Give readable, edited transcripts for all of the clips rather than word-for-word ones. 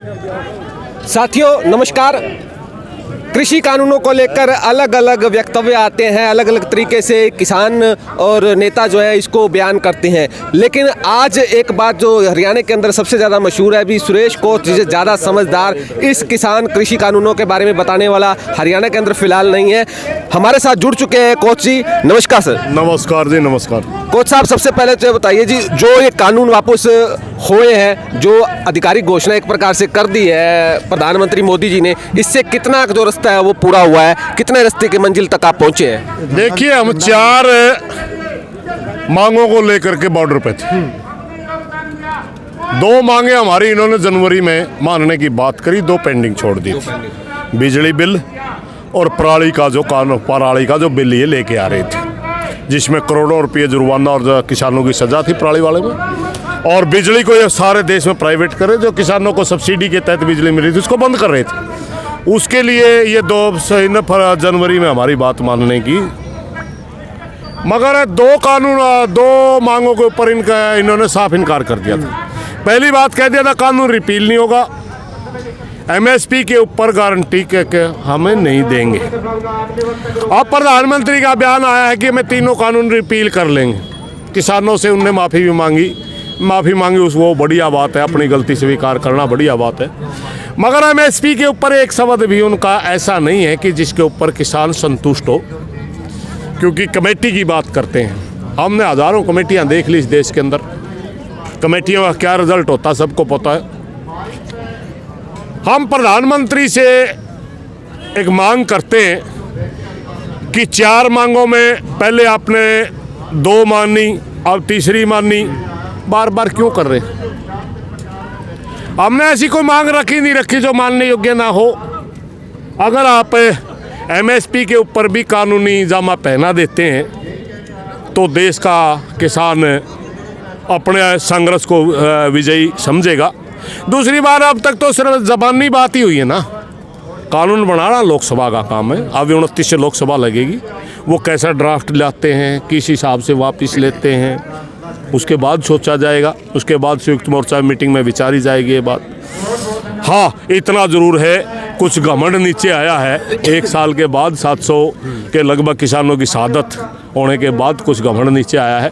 साथियों नमस्कार। कृषि कानूनों को लेकर अलग अलग वक्तव्य आते हैं, अलग अलग तरीके से किसान और नेता जो है इसको बयान करते हैं। लेकिन आज एक बात जो हरियाणा के अंदर सबसे ज़्यादा मशहूर है, अभी सुरेश कोच जिसे ज़्यादा समझदार इस किसान कृषि कानूनों के बारे में बताने वाला हरियाणा के अंदर फिलहाल नहीं है। हमारे साथ जुड़ चुके हैं कोच जी। नमस्कार सर। नमस्कार जी, नमस्कार। कोच साहब, सबसे पहले तो बताइए जी, जो ये कानून वापस हुए हैं, जो आधिकारिक घोषणा एक प्रकार से कर दी है प्रधानमंत्री मोदी जी ने, इससे कितना जो रास्ता है वो पूरा हुआ है? कितने रास्ते की मंजिल तक आप पहुंचे हैं? देखिए, हम 4 मांगों को लेकर के बॉर्डर पे थे। 2 मांगे हमारी इन्होंने जनवरी में मानने की बात करी, 2 पेंडिंग छोड़ दी थी। बिजली बिल और पराली का जो बिल ये लेके आ रहे थे, जिसमें करोड़ों रुपये जुर्माना और किसानों की सजा थी पराली वाले में। और बिजली को ये सारे देश में प्राइवेट करे, जो किसानों को सब्सिडी के तहत बिजली मिल रही थी उसको बंद कर रहे थे। उसके लिए ये 2 जनवरी में हमारी बात मानने की, मगर 2 मांगों के ऊपर इन्होंने साफ इनकार कर दिया था। पहली बात कह दिया था कानून रिपील नहीं होगा, MSP के ऊपर गारंटी के हमें नहीं देंगे। अब प्रधानमंत्री का बयान आया है कि मैं 3 कानून रिपील कर लेंगे। किसानों से उनने माफ़ी भी मांगी, वो बढ़िया बात है, अपनी गलती स्वीकार करना बढ़िया बात है। मगर MSP के ऊपर एक शब्द भी उनका ऐसा नहीं है कि जिसके ऊपर किसान संतुष्ट हो, क्योंकि कमेटी की बात करते हैं। हमने हज़ारों कमेटियां देख ली इस देश के अंदर, कमेटियों का क्या रिजल्ट होता है सबको पता है। हम प्रधानमंत्री से एक मांग करते हैं कि 4 मांगों में पहले आपने 2 मानी, अब तीसरी मानी, बार बार क्यों कर रहे हैं? हमने ऐसी कोई मांग नहीं रखी जो मानने योग्य ना हो। अगर आप MSP के ऊपर भी कानूनी जामा पहना देते हैं तो देश का किसान अपने संघर्ष को विजयी समझेगा। दूसरी बार, अब तक तो सिर्फ ज़बानी बात ही हुई है ना। कानून बनाना लोकसभा का काम है। अब 29 से लोकसभा लगेगी, वो कैसा ड्राफ्ट लाते हैं, किस हिसाब से वापस लेते हैं, उसके बाद सोचा जाएगा। उसके बाद संयुक्त मोर्चा मीटिंग में विचारी जाएगी ये बात। हाँ, इतना ज़रूर है, कुछ घमंड नीचे आया है 1 साल के बाद। 700 के लगभग किसानों की शहादत होने के बाद कुछ घमंड नीचे आया है।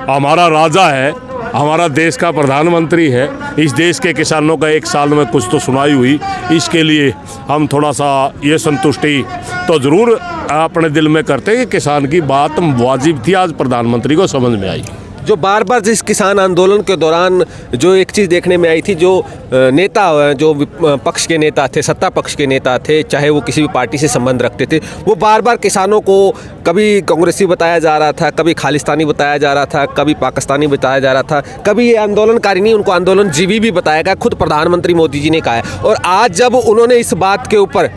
हमारा राजा है, हमारा देश का प्रधानमंत्री है, इस देश के किसानों का 1 साल में कुछ तो सुनाई हुई, इसके लिए हम थोड़ा सा ये संतुष्टि तो ज़रूर अपने दिल में करते हैं कि किसान की बात वाजिब थी, आज प्रधानमंत्री को समझ में आई। जो बार बार जिस किसान आंदोलन के दौरान जो एक चीज़ देखने में आई थी, जो नेता, जो पक्ष के नेता थे, सत्ता पक्ष के नेता थे, चाहे वो किसी भी पार्टी से संबंध रखते थे, वो बार बार किसानों को कभी कांग्रेसी बताया जा रहा था, कभी खालिस्तानी बताया जा रहा था, कभी पाकिस्तानी बताया जा रहा था, कभी ये आंदोलनकारी नहीं, उनको आंदोलनजीवी भी बताया गया। खुद प्रधानमंत्री मोदी जी ने कहा है। और आज जब उन्होंने इस बात के ऊपर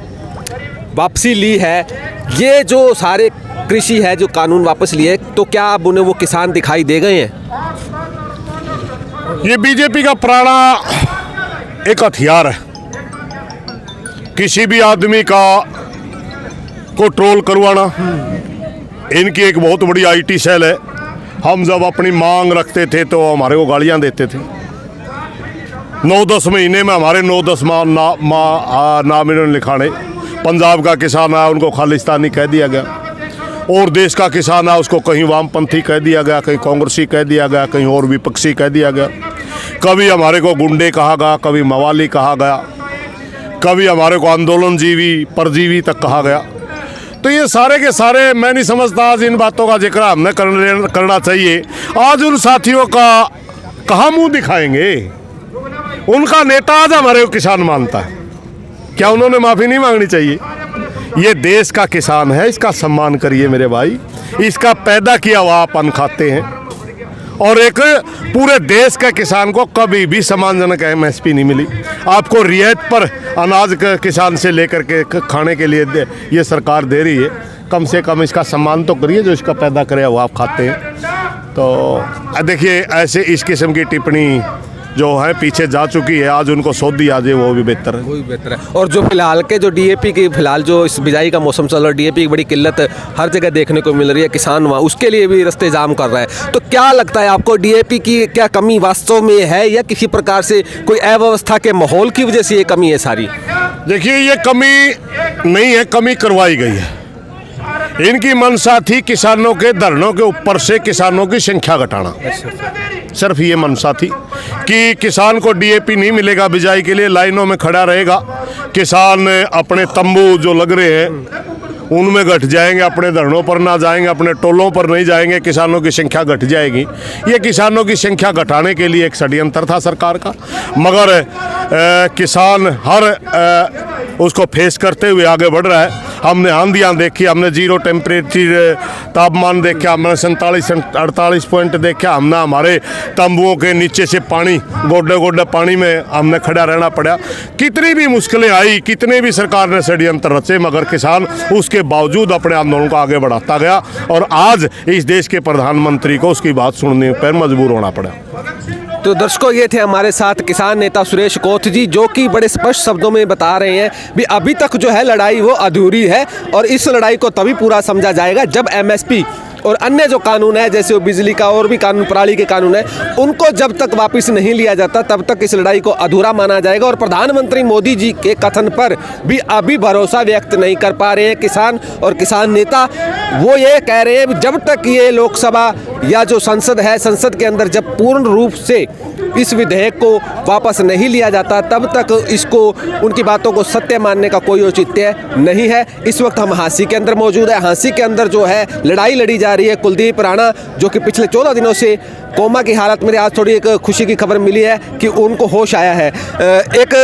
वापसी ली है, ये जो सारे कृषि है जो कानून वापस लिए, तो क्या अब उन्हें वो किसान दिखाई दे गए हैं? ये बीजेपी का पुराना एक हथियार है, किसी भी आदमी को ट्रोल करवाना। इनकी एक बहुत बड़ी IT सेल है। हम जब अपनी मांग रखते थे तो हमारे को गालियां देते थे। 9-10 महीने में हमारे 9-10 नाम इन्होंने लिखाने। पंजाब का किसान आया, उनको खालिस्तानी कह दिया गया, और देश का किसान आया, उसको कहीं वामपंथी कह दिया गया, कहीं कांग्रेसी कह दिया गया, कहीं और विपक्षी कह दिया गया। कभी हमारे को गुंडे कहा गया, कभी मवाली कहा गया, कभी हमारे को आंदोलनजीवी, परजीवी तक कहा गया। तो ये सारे के सारे, मैं नहीं समझता आज इन बातों का जिक्र हमने करना चाहिए। आज उन साथियों का कहाँ मुँह दिखाएंगे? उनका नेता आज हमारे को किसान मानता है, क्या उन्होंने माफ़ी नहीं मांगनी चाहिए? ये देश का किसान है, इसका सम्मान करिए मेरे भाई। इसका पैदा किया हुआ आप अन्न खाते हैं, और एक पूरे देश के किसान को कभी भी सम्मानजनक MSP नहीं मिली। आपको रियायत पर अनाज किसान से लेकर के खाने के लिए ये सरकार दे रही है। कम से कम इसका सम्मान तो करिए, जो इसका पैदा करे वो आप खाते हैं। तो देखिए, ऐसे इस किस्म की टिप्पणी जो है पीछे जा चुकी है, आज उनको सौदी आ जाए वो भी बेहतर है। वही बेहतर है। और जो फिलहाल के जो डीएपी की फिलहाल जो इस बिजाई का मौसम चल रहा है, डीएपी की बड़ी किल्लत हर जगह देखने को मिल रही है, किसान वहाँ उसके लिए भी रास्ते जाम कर रहा है। तो क्या लगता है आपको, डीएपी की क्या कमी वास्तव में है या किसी प्रकार से कोई अव्यवस्था के माहौल की वजह से ये कमी है सारी? देखिए, ये कमी नहीं है, कमी करवाई गई है। इनकी मंशा थी किसानों के धरनों के ऊपर से किसानों की संख्या घटाना, सिर्फ ये मंशा थी कि किसान को डीएपी नहीं मिलेगा, बिजाई के लिए लाइनों में खड़ा रहेगा, किसान अपने तंबू जो लग रहे हैं उनमें घट जाएंगे, अपने धरनों पर ना जाएंगे, अपने टोलों पर नहीं जाएंगे, किसानों की संख्या घट जाएगी। ये किसानों की संख्या घटाने के लिए एक षड्यंत्र था सरकार का, मगर किसान हर उसको फेस करते हुए आगे बढ़ रहा है। हमने आंधियाँ देखी, हमने जीरो टेम्परेचर तापमान देखा, हमने 47-48 पॉइंट देखा, हमने हमारे तंबुओं के नीचे से पानी गोडे गोडे पानी में हमने खड़ा रहना पड़ा। कितनी भी मुश्किलें आई, कितने भी सरकार ने षड्यंत्र रचे, मगर किसान उसके बावजूद अपने आंदोलन को आगे बढ़ाता गया और आज इस देश के प्रधानमंत्री को उसकी बात सुनने पर मजबूर होना पड़ा। तो दर्शकों, ये थे हमारे साथ किसान नेता सुरेश कोथ जी, जो कि बड़े स्पष्ट शब्दों में बता रहे हैं भी अभी तक जो है लड़ाई वो अधूरी है और इस लड़ाई को तभी पूरा समझा जाएगा जब एमएसपी और अन्य जो कानून है, जैसे वो बिजली का और भी कानून, पराली के कानून है, उनको जब तक वापस नहीं लिया जाता तब तक इस लड़ाई को अधूरा माना जाएगा। और प्रधानमंत्री मोदी जी के कथन पर भी अभी भरोसा व्यक्त नहीं कर पा रहे हैं किसान और किसान नेता। वो ये कह रहे हैं जब तक ये लोकसभा या जो संसद है, संसद के अंदर जब पूर्ण रूप से इस विधेयक को वापस नहीं लिया जाता तब तक इसको, उनकी बातों को सत्य मानने का कोई औचित्य नहीं है। इस वक्त हम हांसी के अंदर मौजूद है। हांसी के अंदर जो है लड़ाई लड़ी जा रही है। कुलदीप राणा जो कि पिछले 14 दिनों से कोमा की हालत में, आज थोड़ी एक खुशी की खबर मिली है कि उनको होश आया है। एक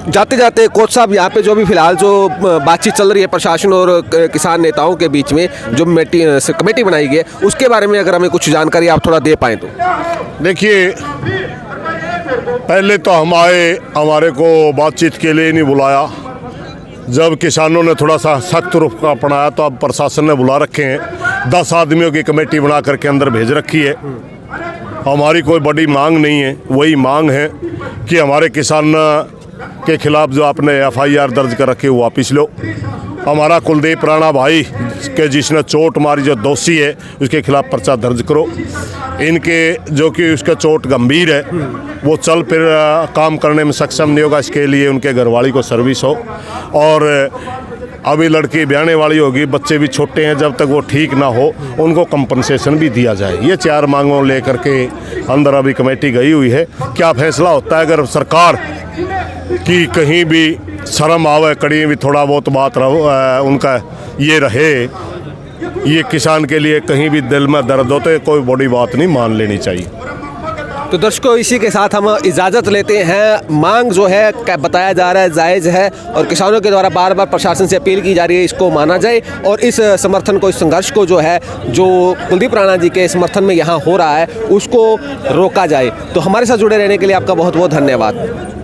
जाते जाते कोच साहब, यहाँ पे जो भी फिलहाल जो बातचीत चल रही है प्रशासन और किसान नेताओं के बीच में, जो कमेटी बनाई गई है, उसके बारे में अगर हमें कुछ जानकारी आप थोड़ा दे पाएँ तो। देखिए, पहले तो हम आए, हमारे को बातचीत के लिए नहीं बुलाया। जब किसानों ने थोड़ा सा सख्त रुख अपनाया तो अब प्रशासन ने बुला रखे हैं, 10 आदमियों की कमेटी बना करके अंदर भेज रखी है। हमारी कोई बड़ी मांग नहीं है, वही मांग है कि हमारे किसान के खिलाफ जो आपने एफआईआर दर्ज कर रखी है वो वापस लो। हमारा कुलदीप राणा भाई के जिसने चोट मारी, जो दोषी है, उसके खिलाफ पर्चा दर्ज करो। इनके जो कि उसका चोट गंभीर है, वो चल फिर काम करने में सक्षम नहीं होगा, इसके लिए उनके घरवाली को सर्विस हो। और अभी लड़की ब्याहने वाली होगी, बच्चे भी छोटे हैं, जब तक वो ठीक ना हो उनको कंपनसेशन भी दिया जाए। ये 4 मांगों लेकर के अंदर अभी कमेटी गई हुई है। क्या फैसला होता है, अगर सरकार की कहीं भी शर्म आवे, कड़ी भी थोड़ा बहुत बात उनका ये रहे, ये किसान के लिए कहीं भी दिल में दर्द हो तो कोई बड़ी बात नहीं, मान लेनी चाहिए। तो दर्शकों, इसी के साथ हम इजाज़त लेते हैं। मांग जो है क्या बताया जा रहा है जायज़ है और किसानों के द्वारा बार बार प्रशासन से अपील की जा रही है इसको माना जाए और इस समर्थन को, इस संघर्ष को जो है, जो कुलदीप राणा जी के समर्थन में यहाँ हो रहा है, उसको रोका जाए। तो हमारे साथ जुड़े रहने के लिए आपका बहुत बहुत धन्यवाद।